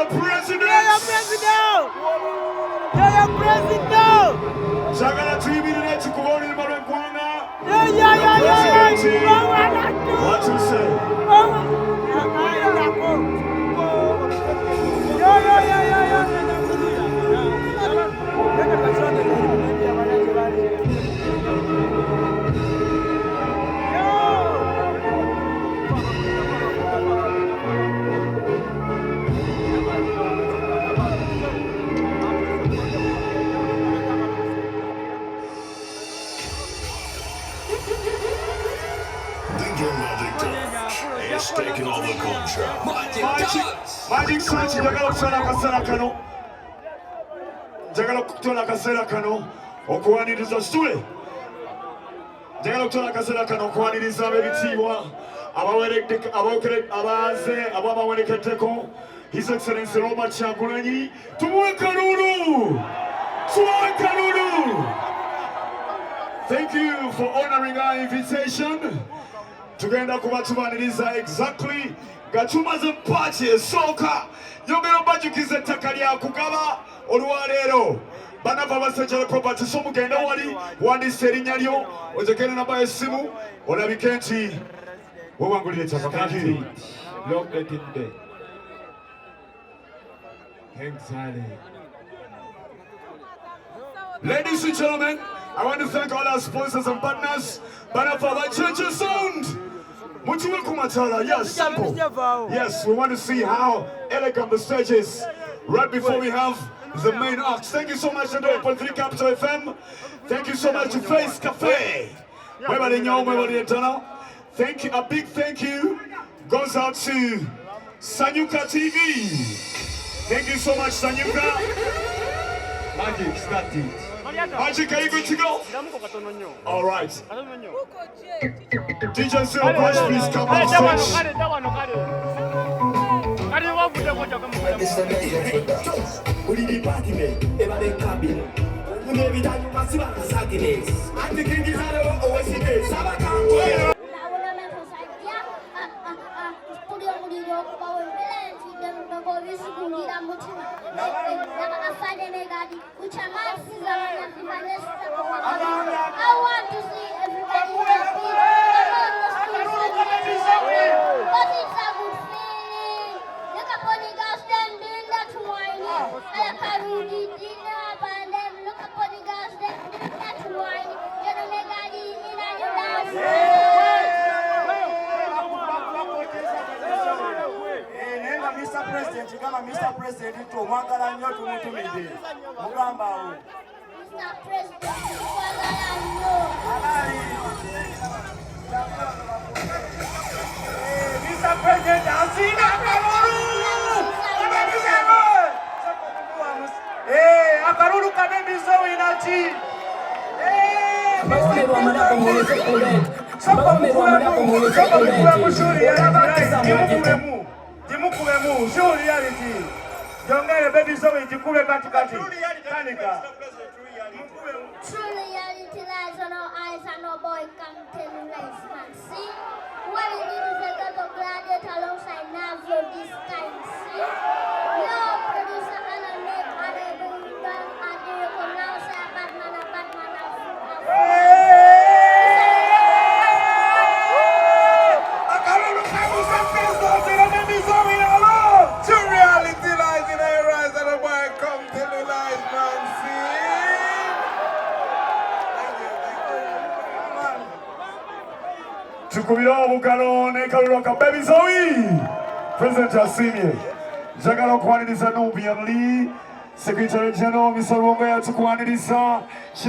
president. Yaya president. Chagala tribune to Kuoni Marangwana. What you say? It's taking all the control. Magic Sanchi, Jagala Kusana Kasana Kano. Jagala Kutona Kasana Kano. Okuani is a stule. Jagala Kutona Kasana Kano. Okuani is a baby Tiwa. Abaweketeko. His Excellency Robert Chakulani. Tuwakanuru. Thank you for honoring our invitation. Tugenda kubatubaniriza exactly gachumaze party soka yogero bajukize takalia kugaba olwalero banava basajja property so mugenda wali wandise erinnya lyo ojekere namba y'essimu olabike nti wewangulire kyakakati loketinde exactly. Ladies and gentlemen, I want to thank all our sponsors and partners. Banava Church Sound. Yes, simple. Yes, we want to see how elegant the stage is right before we have the main act. Thank you so much to 1.3 Capital FM. Thank you so much to Face Cafe. Thank you. A big thank you goes out to Sanyuka TV. Thank you so much, Sanyuka. Magic, start it. Magic, are you good to go? All right. DJ Silvash, please come on stage. I want to see everybody happy. But it's a good feeling. Look upon the girls them doing that whining. I like a Rudy dinner, and then look upon the girls them doing that whining. You know, make a in and you dance. Mr. President, kama Mr. President to mwagala nnyo tumutumide. Mugamba wo. Mr. President, mwagala nnyo. Mr. President, asina Akarulu. Akarulu kabembe zoinachi. Jimukulemu, show reality. Jongere baby so jikule katikati. Kanika. True reality lies on our eyes and no boy can tell you lies, man. See? What we need is a lot of gladiator alongside Navio this time. See? Yo, producer Alan Nick, Adebo, Adebo, now say Batman, True reality lies in our eyes and no boy come tell you lies, man. See? Tukubira obukalo ne kalulu ka baby Zoe. President Asimye. Jagala okwaniriza Nubian Lee. Secretary General Mr. Wonga yatukwaniriza.